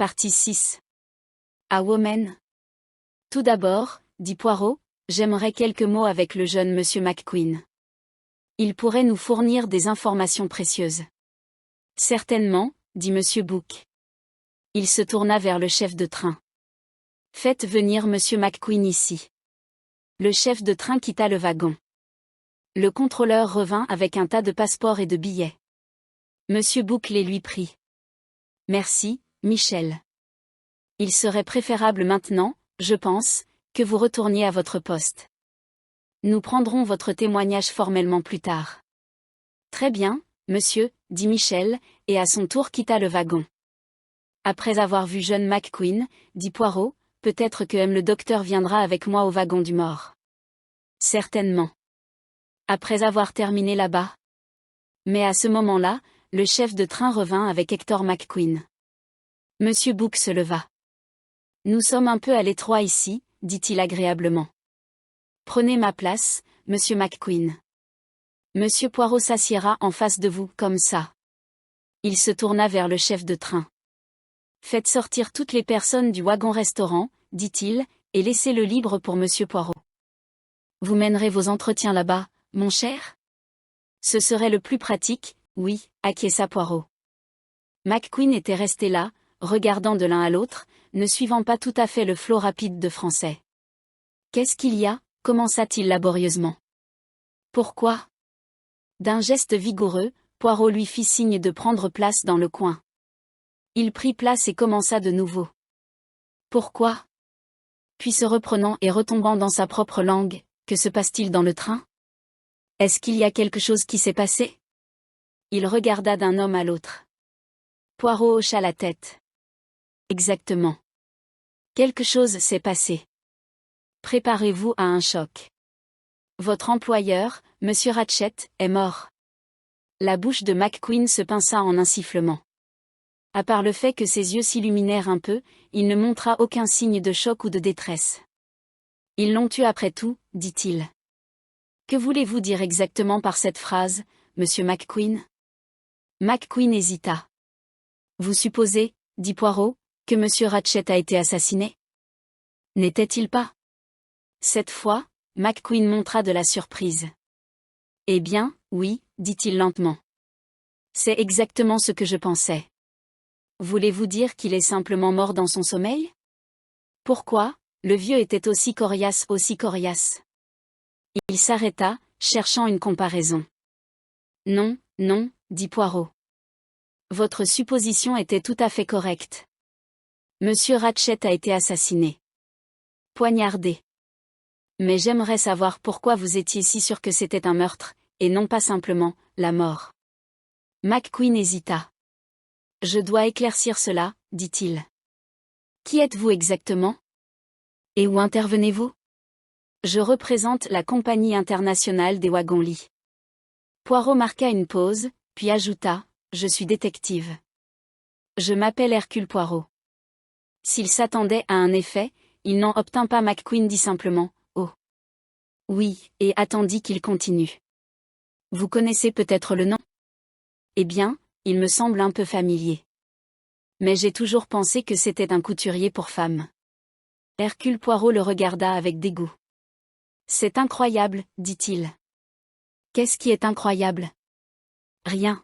Partie 6. A Woman. Tout d'abord, dit Poirot, j'aimerais quelques mots avec le jeune monsieur McQueen. Il pourrait nous fournir des informations précieuses. Certainement, dit monsieur Bouc. Il se tourna vers le chef de train. Faites venir monsieur McQueen ici. Le chef de train quitta le wagon. Le contrôleur revint avec un tas de passeports et de billets. Monsieur Bouc les lui prit. Merci, Michel. Il serait préférable maintenant, je pense, que vous retourniez à votre poste. Nous prendrons votre témoignage formellement plus tard. Très bien, monsieur, dit Michel, et à son tour quitta le wagon. Après avoir vu jeune McQueen, dit Poirot, peut-être que le docteur viendra avec moi au wagon du mort. Certainement. Après avoir terminé là-bas. Mais à ce moment-là, le chef de train revint avec Hector McQueen. Monsieur Bouc se leva. Nous sommes un peu à l'étroit ici, dit-il agréablement. Prenez ma place, monsieur McQueen. Monsieur Poirot s'assiera en face de vous, comme ça. Il se tourna vers le chef de train. Faites sortir toutes les personnes du wagon-restaurant, dit-il, et laissez-le libre pour monsieur Poirot. Vous mènerez vos entretiens là-bas, mon cher ? Ce serait le plus pratique, oui, acquiesça Poirot. McQueen était resté là, regardant de l'un à l'autre, ne suivant pas tout à fait le flot rapide de français. Qu'est-ce qu'il y a ? Commença-t-il laborieusement. Pourquoi ? D'un geste vigoureux, Poirot lui fit signe de prendre place dans le coin. Il prit place et commença de nouveau. Pourquoi ? Puis se reprenant et retombant dans sa propre langue, que se passe-t-il dans le train ? Est-ce qu'il y a quelque chose qui s'est passé ? Il regarda d'un homme à l'autre. Poirot hocha la tête. Exactement. Quelque chose s'est passé. Préparez-vous à un choc. Votre employeur, monsieur Ratchet, est mort. La bouche de McQueen se pinça en un sifflement. À part le fait que ses yeux s'illuminèrent un peu, il ne montra aucun signe de choc ou de détresse. Ils l'ont tué après tout, dit-il. Que voulez-vous dire exactement par cette phrase, monsieur McQueen ? McQueen hésita. Vous supposez, dit Poirot, que monsieur Ratchet a été assassiné ? N'était-il pas ? Cette fois, McQueen montra de la surprise. Eh bien, oui, dit-il lentement. C'est exactement ce que je pensais. Voulez-vous dire qu'il est simplement mort dans son sommeil ? Pourquoi ? Le vieux était aussi coriace. Il s'arrêta, cherchant une comparaison. Non, non, dit Poirot. Votre supposition était tout à fait correcte. Monsieur Ratchet a été assassiné. Poignardé. Mais j'aimerais savoir pourquoi vous étiez si sûr que c'était un meurtre, et non pas simplement, la mort. McQueen hésita. Je dois éclaircir cela, dit-il. Qui êtes-vous exactement ? Et où intervenez-vous ? Je représente la Compagnie internationale des wagons-lits. Poirot marqua une pause, puis ajouta, je suis détective. Je m'appelle Hercule Poirot. S'il s'attendait à un effet, il n'en obtint pas. McQueen dit simplement, oh. Oui, et attendit qu'il continue. Vous connaissez peut-être le nom ? Eh bien, il me semble un peu familier. Mais j'ai toujours pensé que c'était un couturier pour femmes. Hercule Poirot le regarda avec dégoût. C'est incroyable, dit-il. Qu'est-ce qui est incroyable ? Rien.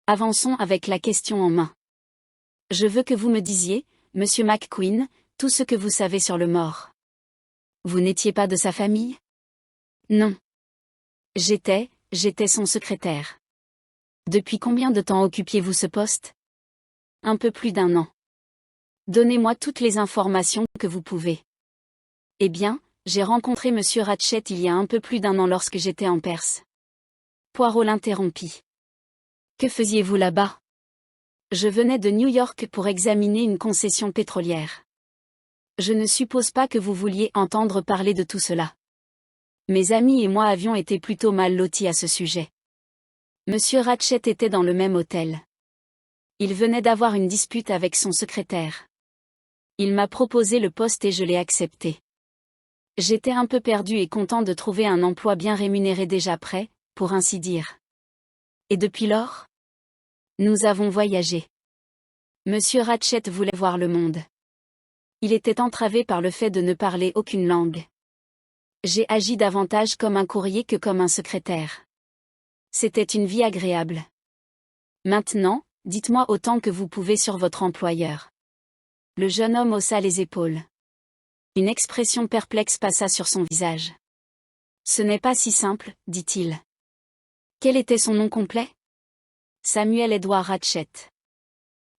Avançons avec la question en main. Je veux que vous me disiez, monsieur McQueen, tout ce que vous savez sur le mort. Vous n'étiez pas de sa famille ? Non. J'étais son secrétaire. Depuis combien de temps occupiez-vous ce poste ? Un peu plus d'1 an. Donnez-moi toutes les informations que vous pouvez. Eh bien, j'ai rencontré monsieur Ratchet il y a un peu plus d'1 an lorsque j'étais en Perse. Poirot l'interrompit. Que faisiez-vous là-bas ? Je venais de New York pour examiner une concession pétrolière. Je ne suppose pas que vous vouliez entendre parler de tout cela. Mes amis et moi avions été plutôt mal lotis à ce sujet. Monsieur Ratchet était dans le même hôtel. Il venait d'avoir une dispute avec son secrétaire. Il m'a proposé le poste et je l'ai accepté. J'étais un peu perdu et content de trouver un emploi bien rémunéré déjà prêt, pour ainsi dire. Et depuis lors ? Nous avons voyagé. Monsieur Ratchet voulait voir le monde. Il était entravé par le fait de ne parler aucune langue. J'ai agi davantage comme un courrier que comme un secrétaire. C'était une vie agréable. Maintenant, dites-moi autant que vous pouvez sur votre employeur. Le jeune homme haussa les épaules. Une expression perplexe passa sur son visage. Ce n'est pas si simple, dit-il. Quel était son nom complet? Samuel Edward Ratchet.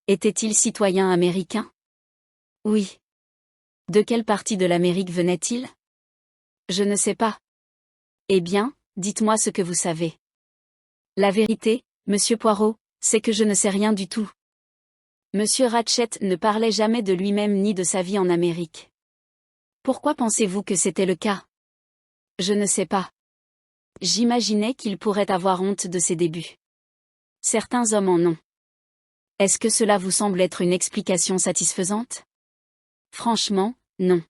Était-il citoyen américain? Oui. De quelle partie de l'Amérique venait-il? Je ne sais pas. Eh bien, dites-moi ce que vous savez. La vérité, monsieur Poirot, c'est que je ne sais rien du tout. Monsieur Ratchet ne parlait jamais de lui-même ni de sa vie en Amérique. Pourquoi pensez-vous que c'était le cas? Je ne sais pas. J'imaginais qu'il pourrait avoir honte de ses débuts. Certains hommes en ont. Est-ce que cela vous semble être une explication satisfaisante? Franchement, non.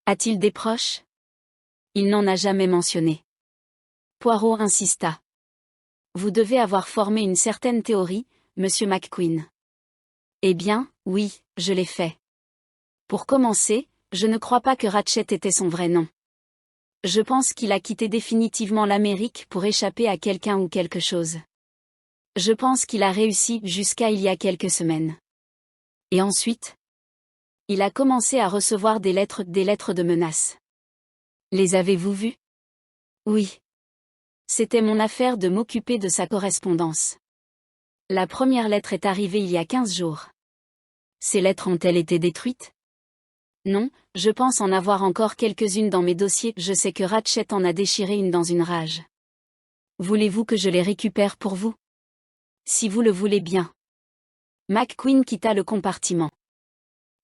A-t-il des proches? Il n'en a jamais mentionné. Poirot insista. Vous devez avoir formé une certaine théorie, monsieur McQueen. Eh bien, oui, je l'ai fait. Pour commencer, je ne crois pas que Ratchet était son vrai nom. Je pense qu'il a quitté définitivement l'Amérique pour échapper à quelqu'un ou quelque chose. Je pense qu'il a réussi jusqu'à il y a quelques semaines. Et ensuite? Il a commencé à recevoir des lettres de menaces. Les avez-vous vues? Oui. C'était mon affaire de m'occuper de sa correspondance. La première lettre est arrivée il y a 15 jours. Ces lettres ont-elles été détruites? Non, je pense en avoir encore quelques-unes dans mes dossiers. Je sais que Ratchet en a déchiré une dans une rage. Voulez-vous que je les récupère pour vous? Si vous le voulez bien. McQueen quitta le compartiment.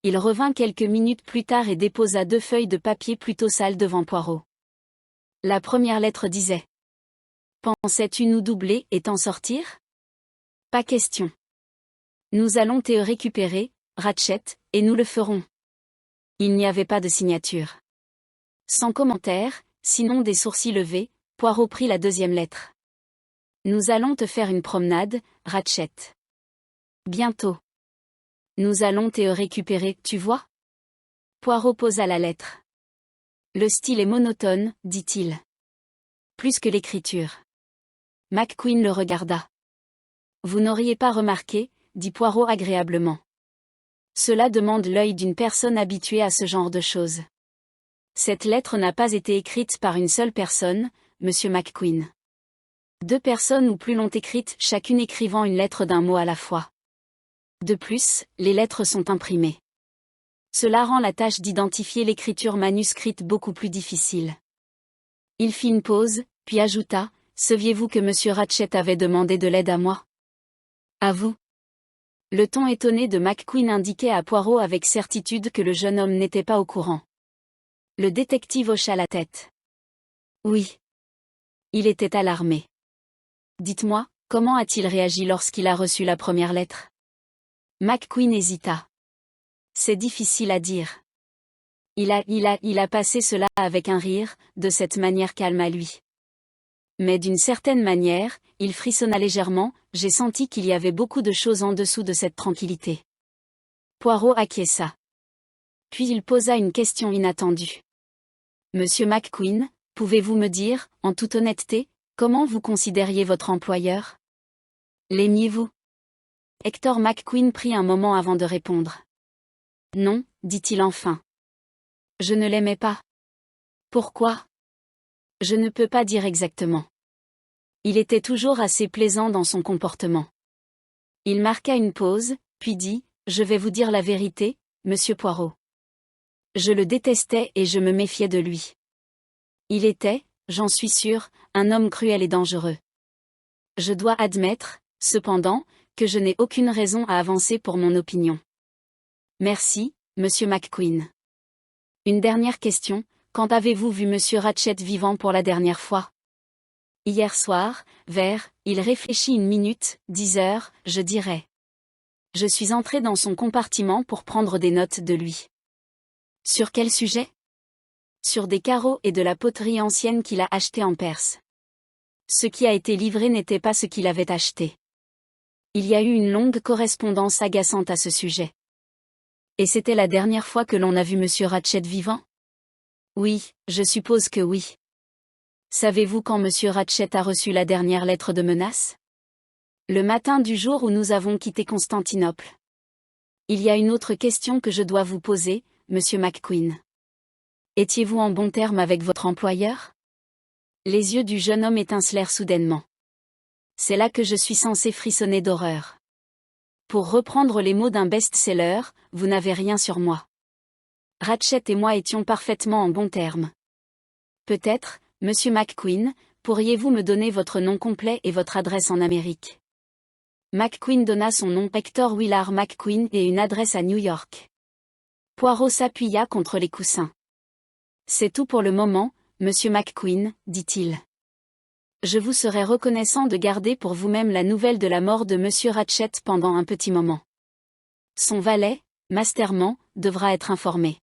Il revint quelques minutes plus tard et déposa 2 feuilles de papier plutôt sales devant Poirot. La première lettre disait: Pensais-tu nous doubler et t'en sortir? Pas question. Nous allons te récupérer, Ratchet, et nous le ferons. Il n'y avait pas de signature. Sans commentaire, sinon des sourcils levés, Poirot prit la deuxième lettre. Nous allons te faire une promenade, Ratchet. Bientôt. Nous allons te récupérer, tu vois? Poirot posa la lettre. Le style est monotone, dit-il. Plus que l'écriture. McQueen le regarda. Vous n'auriez pas remarqué, dit Poirot agréablement. Cela demande l'œil d'une personne habituée à ce genre de choses. Cette lettre n'a pas été écrite par une seule personne, monsieur McQueen. 2 personnes ou plus l'ont écrite, chacune écrivant une lettre d'un mot à la fois. De plus, les lettres sont imprimées. Cela rend la tâche d'identifier l'écriture manuscrite beaucoup plus difficile. Il fit une pause, puis ajouta: Saviez-vous que monsieur Ratchet avait demandé de l'aide à moi? À vous? Le ton étonné de McQueen indiquait à Poirot avec certitude que le jeune homme n'était pas au courant. Le détective hocha la tête. Oui. Il était alarmé. Dites-moi, comment a-t-il réagi lorsqu'il a reçu la première lettre? McQueen hésita. C'est difficile à dire. Il a passé cela avec un rire, de cette manière calme à lui. Mais d'une certaine manière, il frissonna légèrement, j'ai senti qu'il y avait beaucoup de choses en dessous de cette tranquillité. Poirot acquiesça. Puis il posa une question inattendue. Monsieur McQueen, pouvez-vous me dire, en toute honnêteté, comment vous considériez votre employeur? L'aimiez-vous? Hector McQueen prit un moment avant de répondre. Non, dit-il enfin. Je ne l'aimais pas. Pourquoi? Je ne peux pas dire exactement. Il était toujours assez plaisant dans son comportement. Il marqua une pause, puis dit: Je vais vous dire la vérité, monsieur Poirot. Je le détestais et je me méfiais de lui. Il était, j'en suis sûr, un homme cruel et dangereux. Je dois admettre, cependant, que je n'ai aucune raison à avancer pour mon opinion. Merci, monsieur McQueen. Une dernière question, quand avez-vous vu monsieur Ratchet vivant pour la dernière fois? Hier soir, il réfléchit une minute, 10 heures, je dirais. Je suis entré dans son compartiment pour prendre des notes de lui. Sur quel sujet? Sur des carreaux et de la poterie ancienne qu'il a acheté en Perse. Ce qui a été livré n'était pas ce qu'il avait acheté. Il y a eu une longue correspondance agaçante à ce sujet. Et c'était la dernière fois que l'on a vu Monsieur Ratchet vivant? Oui, je suppose que oui. Savez-vous quand Monsieur Ratchet a reçu la dernière lettre de menace? Le matin du jour où nous avons quitté Constantinople. Il y a une autre question que je dois vous poser, Monsieur McQueen. Étiez-vous en bon terme avec votre employeur? Les yeux du jeune homme étincelèrent soudainement. C'est là que je suis censé frissonner d'horreur. Pour reprendre les mots d'un best-seller, vous n'avez rien sur moi. Ratchet et moi étions parfaitement en bon terme. Peut-être, Monsieur McQueen, pourriez-vous me donner votre nom complet et votre adresse en Amérique? McQueen donna son nom Hector Willard McQueen et une adresse à New York. Poirot s'appuya contre les coussins. C'est tout pour le moment, Monsieur McQueen, dit-il. Je vous serais reconnaissant de garder pour vous-même la nouvelle de la mort de Monsieur Ratchet pendant un petit moment. Son valet, Masterman, devra être informé.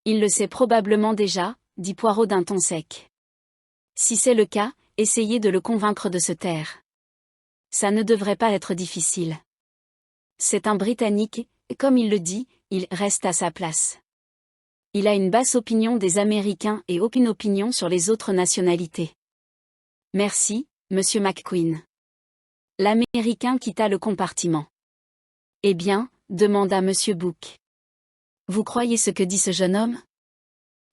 Il le sait probablement déjà, dit Poirot d'un ton sec. Si c'est le cas, essayez de le convaincre de se taire. Ça ne devrait pas être difficile. C'est un Britannique, et comme il le dit, il reste à sa place. Il a une basse opinion des Américains et aucune opinion sur les autres nationalités. Merci, Monsieur McQueen. L'Américain quitta le compartiment. Eh bien, demanda Monsieur Book. Vous croyez ce que dit ce jeune homme?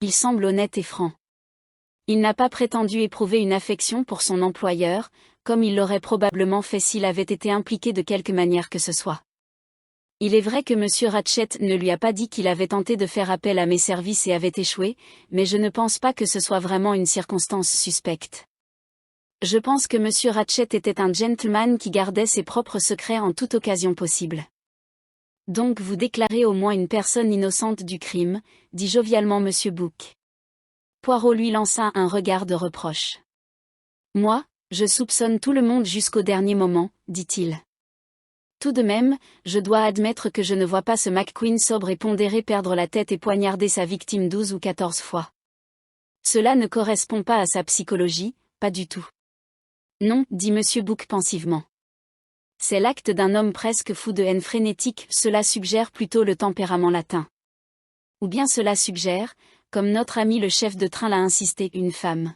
Il semble honnête et franc. Il n'a pas prétendu éprouver une affection pour son employeur, comme il l'aurait probablement fait s'il avait été impliqué de quelque manière que ce soit. Il est vrai que Monsieur Ratchet ne lui a pas dit qu'il avait tenté de faire appel à mes services et avait échoué, mais je ne pense pas que ce soit vraiment une circonstance suspecte. Je pense que Monsieur Ratchet était un gentleman qui gardait ses propres secrets en toute occasion possible. Donc vous déclarez au moins une personne innocente du crime, dit jovialement Monsieur Book. Poirot lui lança un regard de reproche. Moi, je soupçonne tout le monde jusqu'au dernier moment, dit-il. Tout de même, je dois admettre que je ne vois pas ce McQueen sobre et pondéré perdre la tête et poignarder sa victime 12 ou 14 fois. Cela ne correspond pas à sa psychologie, pas du tout. Non, dit Monsieur Book pensivement. C'est l'acte d'un homme presque fou de haine frénétique, cela suggère plutôt le tempérament latin. Ou bien cela suggère, comme notre ami le chef de train l'a insisté, une femme.